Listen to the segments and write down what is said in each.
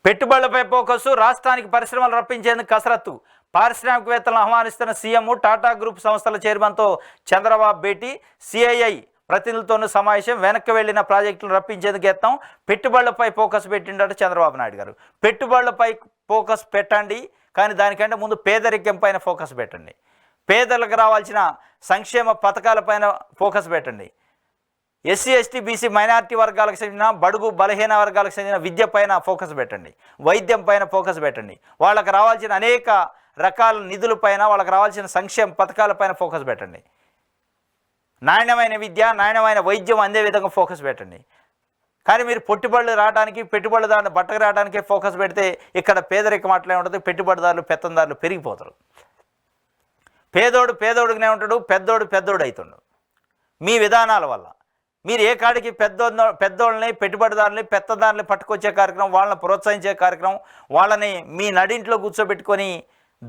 పెట్టుబడులపై ఫోకస్, రాష్ట్రానికి పరిశ్రమలు రప్పించేందుకు కసరత్తు. పారిశ్రామికవేత్తలను ఆహ్వానిస్తున్న సీఎం. టాటా గ్రూప్ సంస్థల చైర్మన్తో చంద్రబాబు భేటీ. సిఐఐ ప్రతినిధులతోనూ సమావేశం. వెనక్కి వెళ్లిన ప్రాజెక్టులను రప్పించేందుకు యత్నం. పెట్టుబడులపై ఫోకస్ పెట్టిండట చంద్రబాబు నాయుడు గారు. పెట్టుబడులపై ఫోకస్ పెట్టండి, కానీ దానికంటే ముందు పేదరికం పైన ఫోకస్ పెట్టండి. పేదలకు రావాల్సిన సంక్షేమ పథకాలపైన ఫోకస్ పెట్టండి. ఎస్సీ ఎస్టీ బీసీ మైనారిటీ వర్గాలకు చెందిన బడుగు బలహీన వర్గాలకు చెందిన విద్య పైన ఫోకస్ పెట్టండి. వైద్యం పైన ఫోకస్ పెట్టండి. వాళ్ళకి రావాల్సిన అనేక రకాల నిధులపైన, వాళ్ళకి రావాల్సిన సంక్షేమ పథకాలపైన ఫోకస్ పెట్టండి. నాణ్యమైన విద్య, నాణ్యమైన వైద్యం అందే విధంగా ఫోకస్ పెట్టండి. కానీ మీరు పెట్టుబడులు రావడానికి, పెట్టుబడిదారులు బట్టకు రావడానికే ఫోకస్ పెడితే ఇక్కడ పేదరికం అట్లే ఉంటుంది. పెట్టుబడిదారులు పెత్తందారులు పెరిగిపోతారు. పేదోడు పేదోడుగానే ఉంటాడు, పెద్దోడు పెద్దోడు అవుతుండు మీ విధానాల వల్ల. మీరు ఏ కాడికి పెద్దోళ్ళని, పెట్టుబడిదారులని, పెత్తదారులని పట్టుకొచ్చే కార్యక్రమం, వాళ్ళని ప్రోత్సహించే కార్యక్రమం, వాళ్ళని మీ నడింట్లో కూర్చోబెట్టుకొని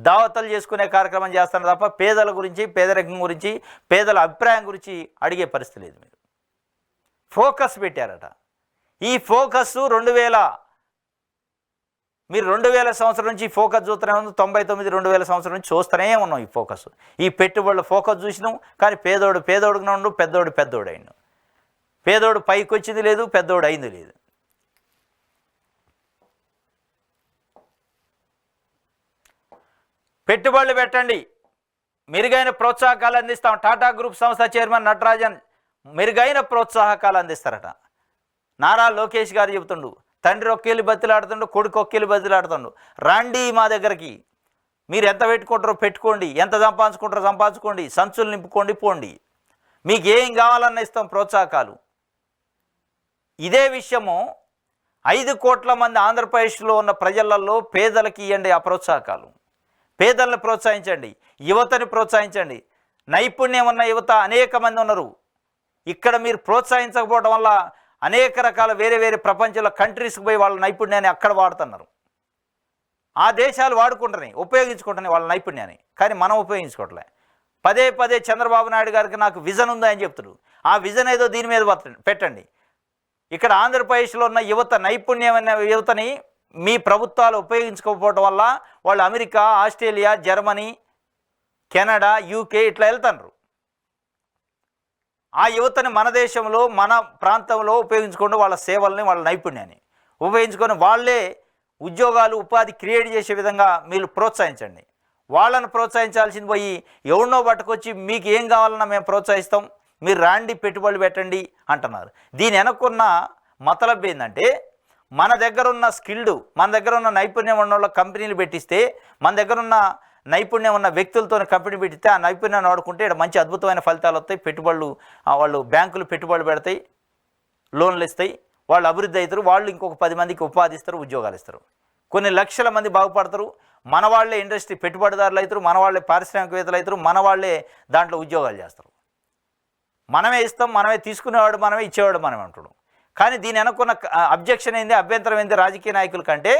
దావతలు చేసుకునే కార్యక్రమం చేస్తున్నారు తప్ప పేదల గురించి, పేదరికం గురించి, పేదల అభిప్రాయం గురించి అడిగే పరిస్థితి లేదు. మీరు ఫోకస్ పెట్టారట. ఈ ఫోకస్ 2000 సంవత్సరం నుంచి ఫోకస్ చూస్తూనే ఉంది. 99 2000 సంవత్సరం నుంచి చూస్తూనే ఉన్నాం ఈ ఫోకస్. ఈ పెట్టుబడుల ఫోకస్ చూసినాం. కానీ పేదోడు పేదోడుగా ఉండు, పెద్దోడు పెద్దోడు అయిండు. పేదోడు పైకి వచ్చింది లేదు, పెద్దోడు అయింది లేదు. పెట్టుబడులు పెట్టండి, మెరుగైన ప్రోత్సాహకాలు అందిస్తాం. టాటా గ్రూప్ సంస్థ చైర్మన్ నటరాజన్ మెరుగైన ప్రోత్సాహకాలు అందిస్తారట. నారా లోకేష్ గారు చెబుతుండు. తండ్రి ఒక్కేళ్ళు బతిలాడుతుండు, కొడుకు ఒక్కేళ్ళు బతిలాడుతుండు. రండి మా దగ్గరికి, మీరు ఎంత పెట్టుకుంటారో పెట్టుకోండి, ఎంత సంపాదించుకుంటారో సంపాదించుకోండి, సంచులు నింపుకోండి, పోండి, మీకు ఏం కావాలన్న ఇస్తాం ప్రోత్సాహకాలు. ఇదే విషయము 5 కోట్ల మంది ఆంధ్రప్రదేశ్లో ఉన్న ప్రజలలో పేదలకి ఇవ్వండి ఆ ప్రోత్సాహకాలు. పేదలను ప్రోత్సహించండి, యువతని ప్రోత్సహించండి. నైపుణ్యం ఉన్న యువత అనేక మంది ఉన్నారు. ఇక్కడ మీరు ప్రోత్సహించకపోవడం వల్ల అనేక రకాల వేరే వేరే ప్రపంచంలో కంట్రీస్కి పోయి వాళ్ళ నైపుణ్యాన్ని అక్కడ వాడుతున్నారు. ఆ దేశాలు వాడుకుంటున్నాయి, ఉపయోగించుకుంటున్నాయి వాళ్ళ నైపుణ్యాన్ని, కానీ మనం ఉపయోగించుకోవట్లే. పదే చంద్రబాబు నాయుడు గారికి నాకు విజన్ ఉందా అని చెప్తారు. ఆ విజన్ ఏదో దీని మీద పెట్టండి. ఇక్కడ ఆంధ్రప్రదేశ్లో ఉన్న యువత, నైపుణ్యమైన యువతని మీ ప్రభుత్వాలు ఉపయోగించుకోకపోవడం వల్ల వాళ్ళు America, Australia, Germany, Canada, UK ఇట్లా వెళ్తున్నారు. ఆ యువతని మన దేశంలో, మన ప్రాంతంలో ఉపయోగించుకుంటూ వాళ్ళ సేవల్ని, వాళ్ళ నైపుణ్యాన్ని ఉపయోగించుకొని వాళ్ళే ఉద్యోగాలు, ఉపాధి క్రియేట్ చేసే విధంగా మీరు ప్రోత్సహించండి. వాళ్ళని ప్రోత్సహించాల్సింది పోయి ఎవరినో పట్టుకొచ్చి మీకు ఏం కావాలన్నా మేము ప్రోత్సహిస్తాం, మీరు రాండి పెట్టుబడులు పెట్టండి అంటున్నారు. దీని వెనక్కున్న మతలబ్ ఏంటంటే, మన దగ్గర ఉన్న స్కిల్డ్, మన దగ్గర ఉన్న నైపుణ్యం ఉన్న వాళ్ళ కంపెనీలు పెట్టిస్తే, మన దగ్గర ఉన్న నైపుణ్యం ఉన్న వ్యక్తులతో కంపెనీ పెట్టిస్తే ఆ నైపుణ్యాన్ని వాడుకుంటే ఇక్కడ మంచి అద్భుతమైన ఫలితాలు వస్తాయి. పెట్టుబడులు, వాళ్ళు బ్యాంకులు పెట్టుబడులు పెడతాయి, లోన్లు ఇస్తాయి, వాళ్ళు అభివృద్ధి అవుతారు, వాళ్ళు ఇంకొక 10 మందికి ఉపాధి ఇస్తారు, ఉద్యోగాలు ఇస్తారు, కొన్ని లక్షల మంది బాగుపడతారు. మన వాళ్ళే ఇండస్ట్రీ పెట్టుబడిదారులు అవుతారు, మన వాళ్ళే పారిశ్రామికవేత్తలు అవుతారు, మన వాళ్ళే దాంట్లో ఉద్యోగాలు చేస్తారు. మనమే ఇస్తాం, మనమే తీసుకునేవాడు మనమే, ఇచ్చేవాడు మనమే అంటాడు. కానీ దీని వెనక్కున్న అబ్జెక్షన్ ఏంది, అభ్యంతరం ఏంది రాజకీయ నాయకుల కంటే,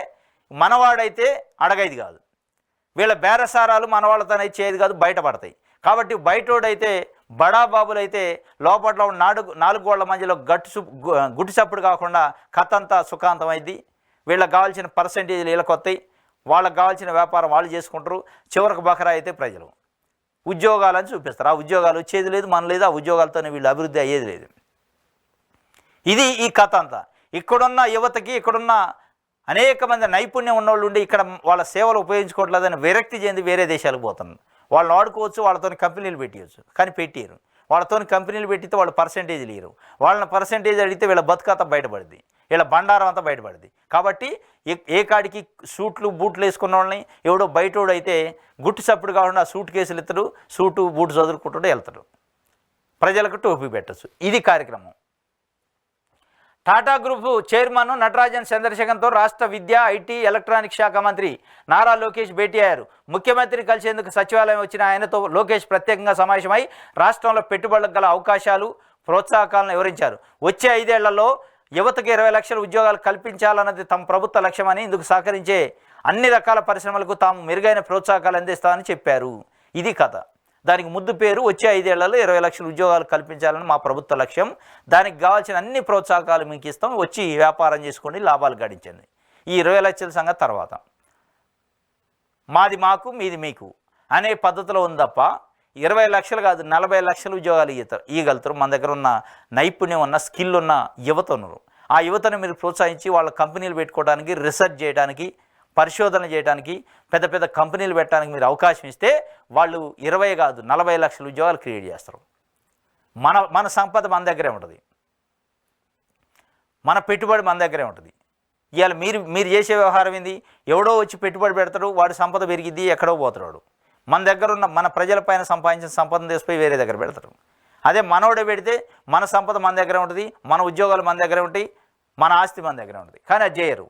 మనవాడైతే అడగైది కాదు, వీళ్ళ బేరసారాలు మన వాళ్ళతో ఇచ్చేది కాదు, బయటపడతాయి. కాబట్టి బయటోడైతే, బడాబాబులు అయితే లోపల 4 గోళ్ల మధ్యలో గుట్టి చప్పుడు కాకుండా కథంతా సుఖాంతం అయింది. వీళ్ళకి కావాల్సిన పర్సంటేజీలు వీళ్ళకి వస్తాయి, వాళ్ళకి కావాల్సిన వ్యాపారం వాళ్ళు చేసుకుంటారు. చివరికి బకరా అయితే ప్రజలు ఉద్యోగాలని చూపిస్తారు. ఆ ఉద్యోగాలు వచ్చేది లేదు, మన లేదు, ఆ ఉద్యోగాలతోనే వీళ్ళు అభివృద్ధి అయ్యేది లేదు. ఇది ఈ కథ అంతా. ఇక్కడున్న యువతకి, ఇక్కడున్న అనేక మంది నైపుణ్యం ఉన్నవాళ్ళు ఉండి ఇక్కడ వాళ్ళ సేవలు ఉపయోగించుకోవట్లేదని విరక్తి చెంది వేరే దేశాలకు పోతున్నారు. వాళ్ళని వాడుకోవచ్చు, వాళ్ళతో కంపెనీలు పెట్టియచ్చు, కానీ పెట్టియరు. వాళ్ళతో కంపెనీలు పెట్టితే వాళ్ళు పర్సంటేజీలు ఇయ్యరు. వాళ్ళని పర్సంటేజ్ అడిగితే వీళ్ళ బతుకత బయటపడింది, వీళ్ళ బండారం అంతా బయటపడింది. కాబట్టి ఏ కాడికి సూట్లు బూట్లు వేసుకున్న వాళ్ళని ఎవడో బయటోడు అయితే గుట్టు చప్పుడు కాకుండా సూట్ కేసులు ఇస్తాడు, సూటు బూటు చదువుకుంటూ వెళ్తాడు, ప్రజలకు టోపీ పెట్టచ్చు. ఇది కార్యక్రమం. టాటా గ్రూప్ చైర్మన్ నటరాజన్ చంద్రశేఖర్తో రాష్ట్ర విద్య, ఐటీ, ఎలక్ట్రానిక్ శాఖ మంత్రి నారా లోకేష్ భేటీ అయ్యారు. ముఖ్యమంత్రిని కలిసేందుకు సచివాలయం వచ్చిన ఆయనతో లోకేష్ ప్రత్యేకంగా సమావేశమై రాష్ట్రంలో పెట్టుబడులకు గల అవకాశాలు, ప్రోత్సాహకాలను వివరించారు. వచ్చే 5 ఏళ్లలో యువతకు 20 లక్షల ఉద్యోగాలు కల్పించాలన్నది తమ ప్రభుత్వ లక్ష్యమని, ఇందుకు సహకరించే అన్ని రకాల పరిశ్రమలకు తాము మెరుగైన ప్రోత్సాహకాలు అందిస్తామని చెప్పారు. ఇది కథ. దానికి ముద్దు పేరు వచ్చే 5 ఏళ్లలో 20 లక్షల ఉద్యోగాలు కల్పించాలని మా ప్రభుత్వ లక్ష్యం, దానికి కావాల్సిన అన్ని ప్రోత్సాహకాలు మీకు ఇస్తాం, వచ్చి వ్యాపారం చేసుకోండి, లాభాలు గడించండి. ఈ 20 లక్షల సంగతి తర్వాత, మాది మాకు మీది మీకు అనే పద్ధతిలో ఉంది తప్ప 20 లక్షలు కాదు 40 లక్షల ఉద్యోగాలు ఇవ్వగలుగుతారు మన దగ్గర ఉన్న నైపుణ్యం ఉన్న స్కిల్ ఉన్న యువతను. ఆ యువతను మీరు ప్రోత్సహించి వాళ్ళ కంపెనీలు పెట్టుకోవడానికి, రీసెర్చ్ చేయడానికి, పరిశోధన చేయడానికి, పెద్ద పెద్ద కంపెనీలు పెట్టడానికి మీరు అవకాశం ఇస్తే వాళ్ళు 20 కాదు 40 లక్షల ఉద్యోగాలు క్రియేట్ చేస్తారు. మన సంపద మన దగ్గరే ఉంటుంది, మన పెట్టుబడి మన దగ్గరే ఉంటుంది. ఇవాళ మీరు చేసే వ్యవహారం ఏంది? ఎవడో వచ్చి పెట్టుబడి పెడతాడు, వాడి సంపద పెరిగిద్ది, ఎక్కడో పోతాడు. మన దగ్గర ఉన్న మన ప్రజల పైన సంపాదించిన సంపదను తీసిపోయి వేరే దగ్గర పెడతారు. అదే మనోడే పెడితే మన సంపద మన దగ్గర ఉంటుంది, మన ఉద్యోగాలు మన దగ్గర ఉంటాయి, మన ఆస్తి మన దగ్గర ఉంటుంది. కానీ అది చేయరు.